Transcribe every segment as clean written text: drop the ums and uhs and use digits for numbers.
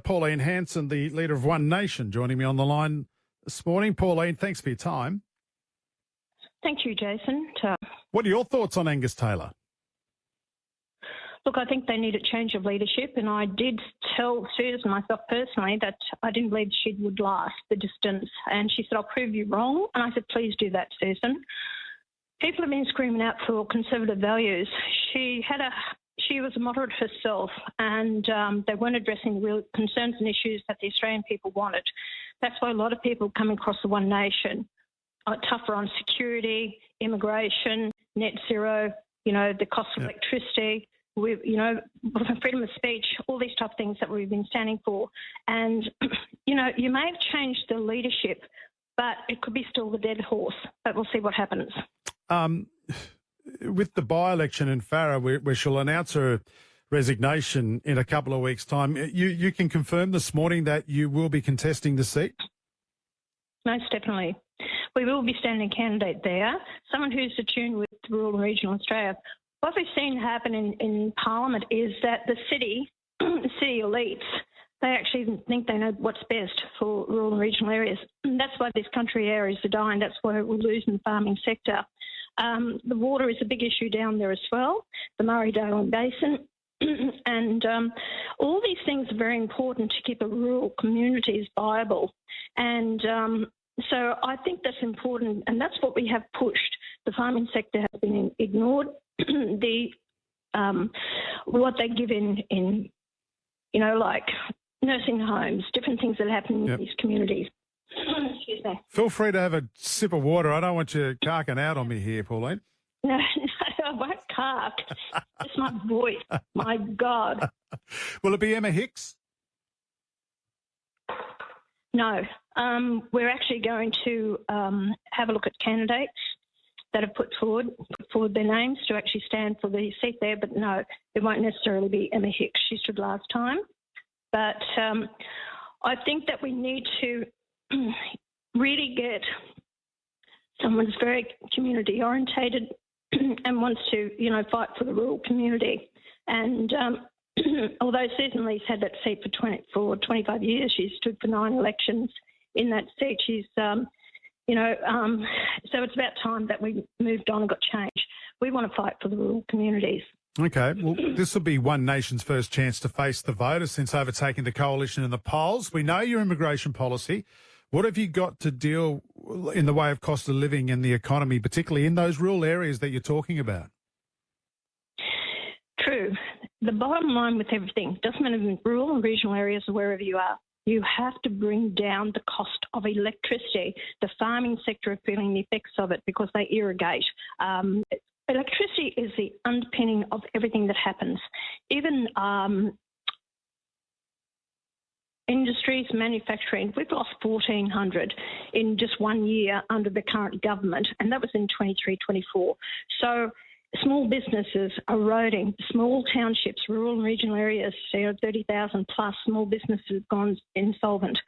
Pauline Hanson, the leader of One Nation, joining me on the line this morning. Pauline, thanks for your time. Thank you, Jason. What are your thoughts on Angus Taylor? Look, I think they need a change of leadership, and I did tell Susan myself personally that I didn't believe she would last the distance, and she said, I'll prove you wrong, and I said, please do that, Susan. People have been screaming out for conservative values. She was a moderate herself, and they weren't addressing the real concerns and issues that the Australian people wanted. That's why a lot of people coming across the One Nation are tougher on security, immigration, net zero, the cost of electricity, freedom of speech, all these type of things that we've been standing for. And, you may have changed the leadership, but it could be still the dead horse. But we'll see what happens. With the by-election in Farrer, where she'll announce her resignation in a couple of weeks' time, you can confirm this morning that you will be contesting the seat? Most definitely. We will be standing a candidate there, someone who's attuned with rural and regional Australia. What we've seen happen in Parliament is that the city elites, they actually think they know what's best for rural and regional areas. And that's why these country areas are dying. That's why we're losing the farming sector. The water is a big issue down there as well, the Murray-Darling Basin. And all these things are very important to keep a rural communities viable. And so I think that's important, and that's what we have pushed. The farming sector has been ignored. What they give in like nursing homes, different things that happen in these communities. Excuse me. Feel free to have a sip of water. I don't want you carking out on me here, Pauline. No, I won't cark. It's my voice. My God. Will it be Emma Hicks? No. We're actually going to have a look at candidates that have put forward their names to actually stand for the seat there. But no, it won't necessarily be Emma Hicks. She stood last time. But I think that we need to really get someone who's very community orientated and wants to, fight for the rural community. And although Susan Lee's had that seat for 25 years, she's stood for 9 elections in that seat. She's, so it's about time that we moved on and got change. We want to fight for the rural communities. Okay, well, this will be One Nation's first chance to face the voters since overtaking the coalition in the polls. We know your immigration policy. What have you got to deal in the way of cost of living and the economy, particularly in those rural areas that you're talking about? True. The bottom line with everything, doesn't matter in rural and regional areas or wherever you are, you have to bring down the cost of electricity. The farming sector are feeling the effects of it because they irrigate. Electricity is the underpinning of everything that happens. Even industries, manufacturing, we've lost 1,400 in just 1 year under the current government, and that was in 23-24. So small businesses are eroding. Small townships, rural and regional areas, 30,000 plus small businesses have gone insolvent.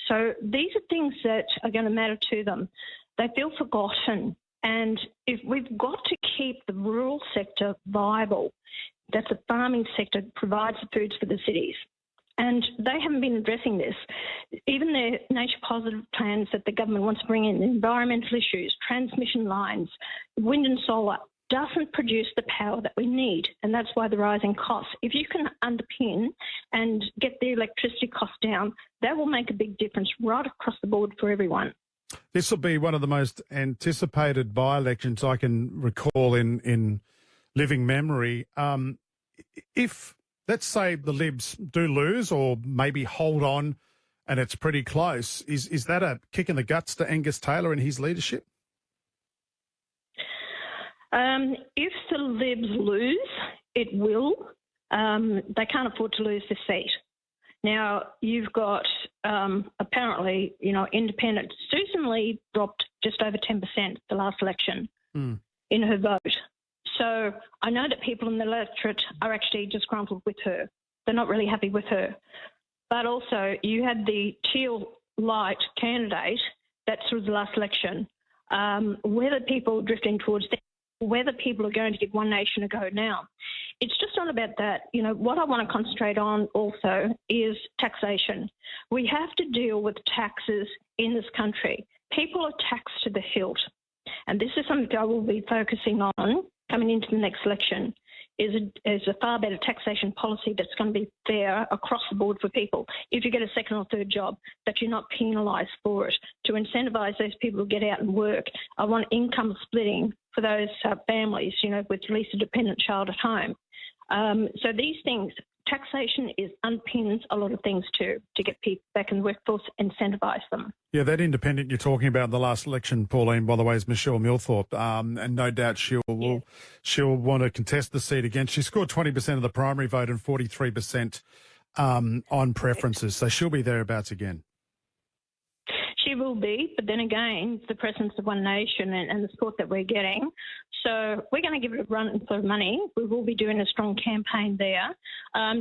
So these are things that are going to matter to them. They feel forgotten. And if we've got to keep the rural sector viable, that the farming sector provides the foods for the cities. And they haven't been addressing this. Even their nature positive plans that the government wants to bring in, environmental issues, transmission lines, wind and solar, doesn't produce the power that we need. And that's why the rising costs. If you can underpin and get the electricity costs down, that will make a big difference right across the board for everyone. This will be one of the most anticipated by-elections I can recall in living memory. If, let's say, the Libs do lose or maybe hold on and it's pretty close, is that a kick in the guts to Angus Taylor and his leadership? If the Libs lose, it will. They can't afford to lose the seat. Now, you've got apparently, independent. Susan Lee dropped just over 10% the last election in her vote. So I know that people in the electorate are actually disgruntled with her. They're not really happy with her. But also you had the teal light candidate that through the last election, whether people drifting towards them whether people are going to give One Nation a go now. It's just not about that. You know, what I want to concentrate on also is taxation. We have to deal with taxes in this country. People are taxed to the hilt. And this is something I will be focusing on coming into the next election, is a far better taxation policy that's going to be fair across the board for people. If you get a second or third job, that you're not penalised for it. To incentivise those people to get out and work, I want income splitting for those families, you know, with at least a dependent child at home. So these things, taxation underpins a lot of things too, to get people back in the workforce, incentivise them. Yeah, that independent you're talking about in the last election, Pauline, by the way, is Michelle Millthorpe, and no doubt she'll want to contest the seat again. She scored 20% of the primary vote and 43% on preferences, so she'll be thereabouts again. She will be, but then again, the presence of One Nation and the support that we're getting. So we're going to give it a run for money. We will be doing a strong campaign there.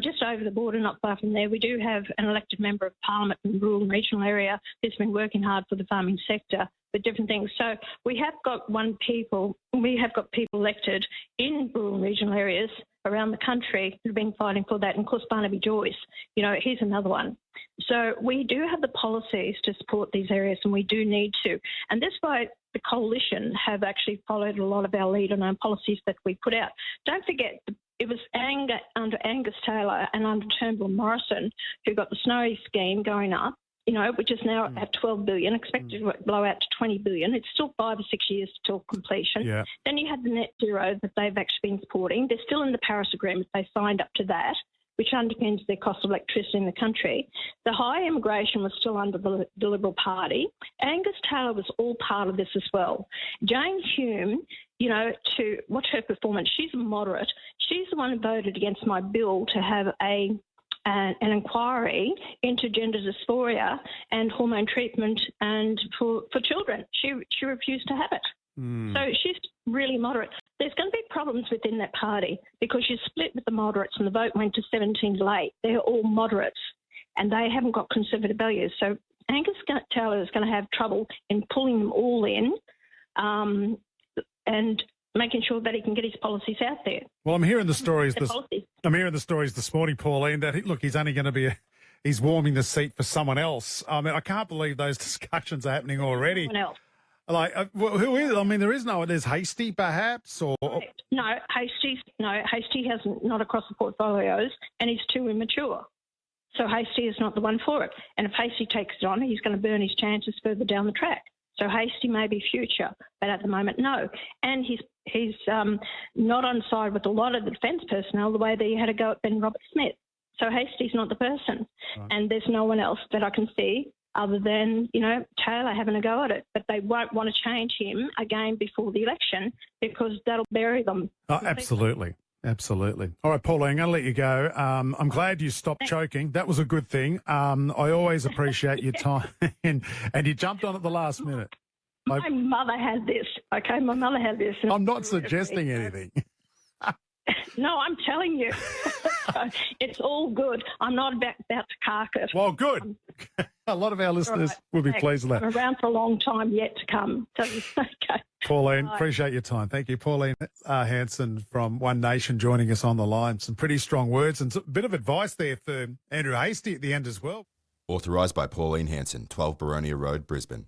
Just over the border, not far from there, we do have an elected member of parliament in the rural and regional area who's been working hard for the farming sector with different things. So we have got people elected in rural and regional areas around the country who've been fighting for that. And of course, Barnaby Joyce, you know, he's another one. So we do have the policies to support these areas, and we do need to. And that's why the coalition have actually followed a lot of our lead on our policies that we put out. Don't forget, it was under Angus Taylor and under Turnbull Morrison who got the Snowy scheme going up, you know, which is now at 12 billion, expected to blow out to 20 billion. It's still 5 or 6 years till completion. Yeah. Then you had the net zero that they've actually been supporting. They're still in the Paris Agreement. They signed up to that, which underpins their cost of electricity in the country. The high immigration was still under the Liberal Party. Angus Taylor was all part of this as well. Jane Hume, you know, to watch her performance, she's a moderate. She's the one who voted against my bill to have an inquiry into gender dysphoria and hormone treatment and for children. She refused to have it. So she's really moderate. There's going to be problems within that party because you split with the moderates and the vote went to 17 to 8. They're all moderates and they haven't got conservative values. So Angus Taylor is going to have trouble in pulling them all in and making sure that he can get his policies out there. Well, I'm hearing the stories. I'm hearing the stories this morning, Pauline, that he's only going to be he's warming the seat for someone else. I mean, I can't believe those discussions are happening already. Someone else. Like, who is? I mean, there's Hasty, perhaps, or no, Hasty hasn't, not across the portfolios, and he's too immature. So Hasty is not the one for it. And if Hasty takes it on, he's going to burn his chances further down the track. So Hasty may be future, but at the moment, no. And he's not on side with a lot of the defence personnel the way that he had to go at Ben Roberts-Smith. So Hasty's not the person, and there's no one else that I can see other than, you know, Taylor having a go at it. But they won't want to change him again before the election because that'll bury them. Oh, absolutely. Absolutely. All right, Pauline, I'm going to let you go. I'm glad you stopped choking. That was a good thing. I always appreciate your time. and you jumped on at the last minute. My mother had this, okay? My mother had this. I'm not suggesting anything. No, I'm telling you. It's all good. I'm not about to cark it. Well, good. A lot of our listeners will be pleased with that. I'm around for a long time yet to come. So, okay. Pauline, appreciate your time. Thank you. Pauline Hanson from One Nation joining us on the line. Some pretty strong words and a bit of advice there for Andrew Hasty at the end as well. Authorised by Pauline Hanson, 12 Boronia Road, Brisbane.